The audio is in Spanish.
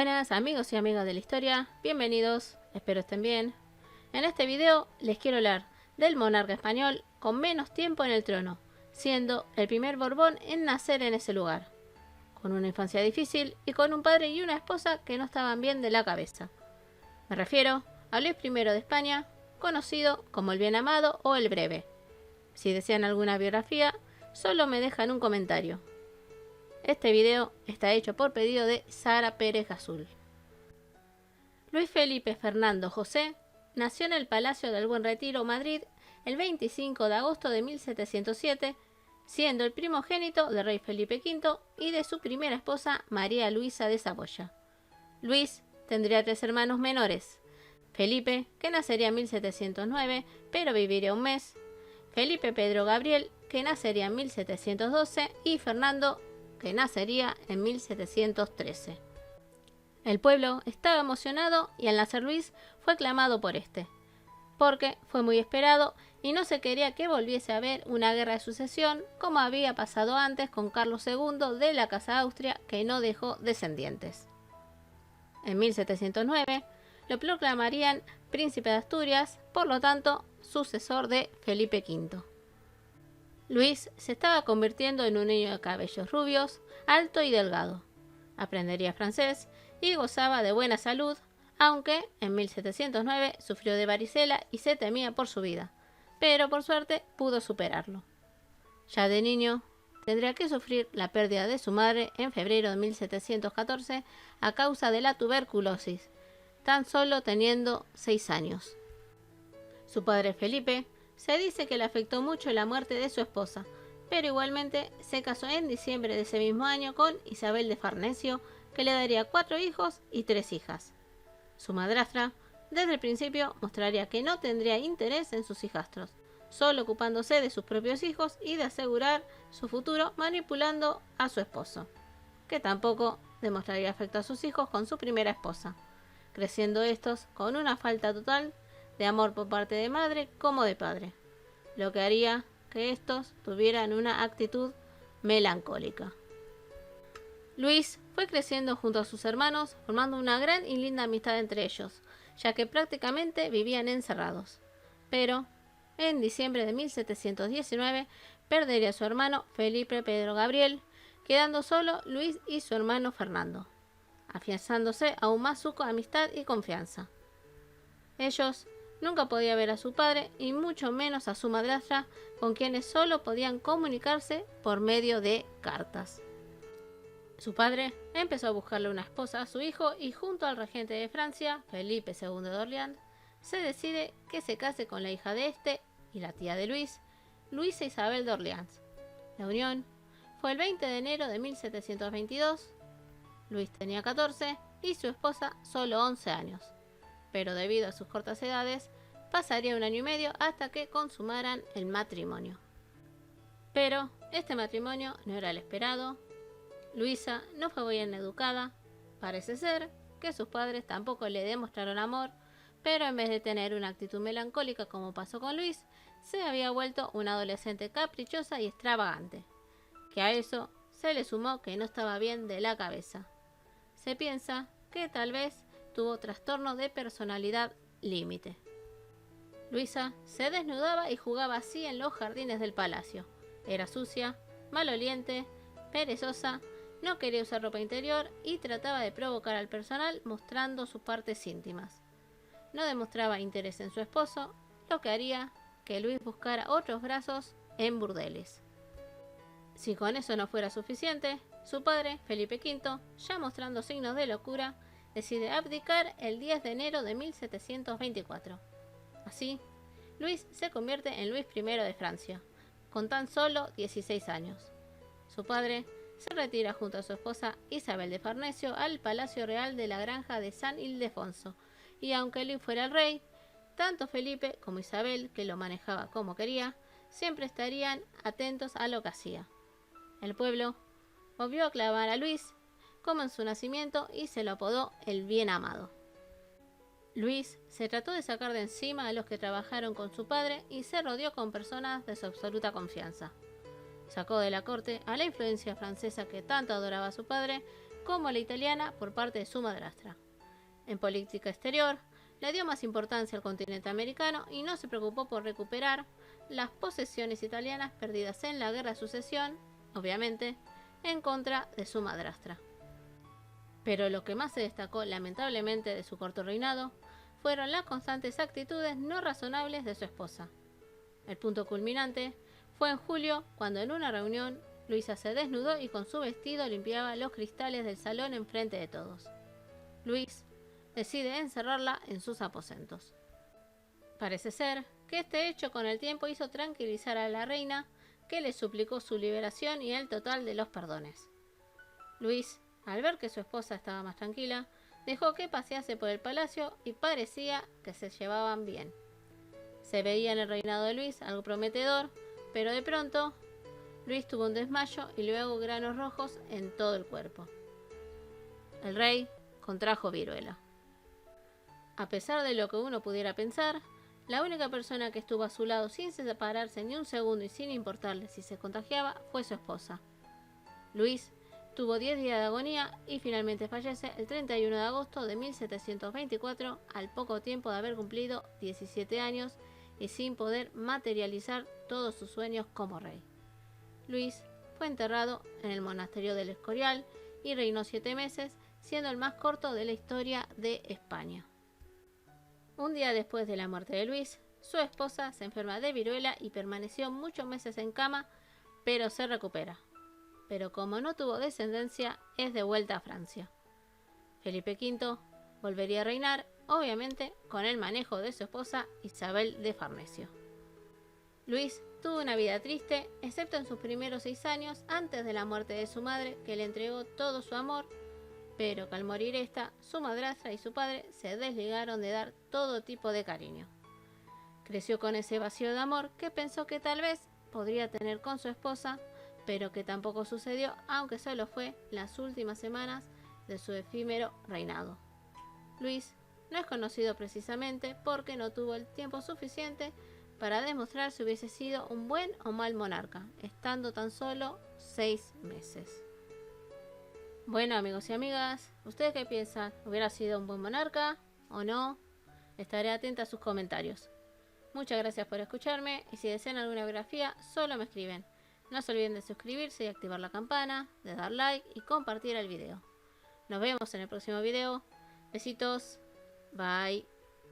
Buenas amigos y amigas de la historia, bienvenidos, espero estén bien. En este video les quiero hablar del monarca español con menos tiempo en el trono, siendo el primer Borbón en nacer en ese lugar, con una infancia difícil y con un padre y una esposa que no estaban bien de la cabeza. Me refiero a Luis I de España, conocido como el Bien Amado o el Breve. Si desean alguna biografía, solo me dejan un comentario. Este video está hecho por pedido de Sara Pérez Azul. Luis Felipe Fernando José nació en el Palacio del Buen Retiro, Madrid, el 25 de agosto de 1707, siendo el primogénito del rey Felipe V y de su primera esposa María Luisa de Saboya. Luis tendría 3 hermanos menores: Felipe, que nacería en 1709, pero viviría un mes; Felipe Pedro Gabriel, que nacería en 1712, y Fernando, que nacería en 1713. El pueblo estaba emocionado y al nacer Luis fue aclamado por este, porque fue muy esperado y no se quería que volviese a haber una guerra de sucesión como había pasado antes con Carlos II de la Casa Austria, que no dejó descendientes. En 1709 lo proclamarían príncipe de Asturias, por lo tanto sucesor de Felipe V. Luis se estaba convirtiendo en un niño de cabellos rubios, alto y delgado. Aprendería francés y gozaba de buena salud, aunque en 1709 sufrió de varicela y se temía por su vida, pero por suerte pudo superarlo. Ya de niño tendría que sufrir la pérdida de su madre en febrero de 1714 a causa de la tuberculosis, tan solo teniendo 6 años. Su padre Felipe se dice que le afectó mucho la muerte de su esposa, pero igualmente se casó en diciembre de ese mismo año con Isabel de Farnesio, que le daría 4 hijos y 3 hijas. Su madrastra, desde el principio, mostraría que no tendría interés en sus hijastros, solo ocupándose de sus propios hijos y de asegurar su futuro manipulando a su esposo, que tampoco demostraría afecto a sus hijos con su primera esposa, creciendo estos con una falta total de amor por parte de madre como de padre, lo que haría que estos tuvieran una actitud melancólica. Luis fue creciendo junto a sus hermanos, formando una gran y linda amistad entre ellos, ya que prácticamente vivían encerrados. Pero, en diciembre de 1719, perdería a su hermano Felipe Pedro Gabriel, quedando solo Luis y su hermano Fernando, afianzándose aún más su amistad y confianza. Ellos nunca podían ver a su padre y mucho menos a su madrastra, con quienes solo podían comunicarse por medio de cartas. Su padre empezó a buscarle una esposa a su hijo y junto al regente de Francia, Felipe II de Orleans, se decide que se case con la hija de este y la tía de Luis, Luisa Isabel de Orleans. La unión fue el 20 de enero de 1722. Luis tenía 14 y su esposa solo 11 años, pero debido a sus cortas edades, pasaría 1 año y medio hasta que consumaran el matrimonio. Pero este matrimonio no era el esperado. Luisa no fue bien educada, parece ser que sus padres tampoco le demostraron amor, pero en vez de tener una actitud melancólica como pasó con Luis, se había vuelto una adolescente caprichosa y extravagante, que a eso se le sumó que no estaba bien de la cabeza. Se piensa que tal vez tuvo trastorno de personalidad límite. Luisa se desnudaba y jugaba así en los jardines del palacio. Era sucia, maloliente, perezosa, no quería usar ropa interior y trataba de provocar al personal mostrando sus partes íntimas. No demostraba interés en su esposo, lo que haría que Luis buscara otros brazos en burdeles. Si con eso no fuera suficiente, su padre, Felipe V, ya mostrando signos de locura, decide abdicar el 10 de enero de 1724. Así, Luis se convierte en Luis I de Francia, con tan solo 16 años. Su padre se retira junto a su esposa Isabel de Farnesio al Palacio Real de la Granja de San Ildefonso, y aunque Luis fuera el rey, tanto Felipe como Isabel, que lo manejaba como quería, siempre estarían atentos a lo que hacía. El pueblo volvió a aclamar a Luis como en su nacimiento y se lo apodó el Bien Amado. Luis se trató de sacar de encima a los que trabajaron con su padre y se rodeó con personas de su absoluta confianza. Sacó de la corte a la influencia francesa que tanto adoraba a su padre, como la italiana por parte de su madrastra. En política exterior, le dio más importancia al continente americano y no se preocupó por recuperar las posesiones italianas perdidas en la Guerra de Sucesión, obviamente, en contra de su madrastra. Pero lo que más se destacó lamentablemente de su corto reinado fueron las constantes actitudes no razonables de su esposa. El punto culminante fue en julio, cuando en una reunión Luisa se desnudó y con su vestido limpiaba los cristales del salón enfrente de todos. Luis decide encerrarla en sus aposentos. Parece ser que este hecho con el tiempo hizo tranquilizar a la reina, que le suplicó su liberación y el total de los perdones. Luis, al ver que su esposa estaba más tranquila, dejó que pasease por el palacio y parecía que se llevaban bien. Se veía en el reinado de Luis algo prometedor, pero de pronto Luis tuvo un desmayo y luego granos rojos en todo el cuerpo. El rey contrajo viruela. A pesar de lo que uno pudiera pensar, la única persona que estuvo a su lado sin separarse ni un segundo y sin importarle si se contagiaba fue su esposa. Luis tuvo 10 días de agonía y finalmente fallece el 31 de agosto de 1724, al poco tiempo de haber cumplido 17 años y sin poder materializar todos sus sueños como rey. Luis fue enterrado en el monasterio del Escorial y reinó 7 meses, siendo el más corto de la historia de España. Un día después de la muerte de Luis, su esposa se enferma de viruela y permaneció muchos meses en cama, pero se recupera. Pero como no tuvo descendencia, es de vuelta a Francia. Felipe V volvería a reinar, obviamente con el manejo de su esposa Isabel de Farnesio. Luis tuvo una vida triste, excepto en sus primeros 6 años, antes de la muerte de su madre, que le entregó todo su amor, pero que al morir esta, su madrastra y su padre se desligaron de dar todo tipo de cariño. Creció con ese vacío de amor que pensó que tal vez podría tener con su esposa, pero que tampoco sucedió, aunque solo fue las últimas semanas de su efímero reinado. Luis no es conocido precisamente porque no tuvo el tiempo suficiente para demostrar si hubiese sido un buen o mal monarca, estando tan solo 6 meses. Bueno, amigos y amigas, ¿ustedes qué piensan? ¿Hubiera sido un buen monarca o no? Estaré atenta a sus comentarios. Muchas gracias por escucharme y si desean alguna biografía, solo me escriben. No se olviden de suscribirse y activar la campana, de dar like y compartir el video. Nos vemos en el próximo video. Besitos. Bye.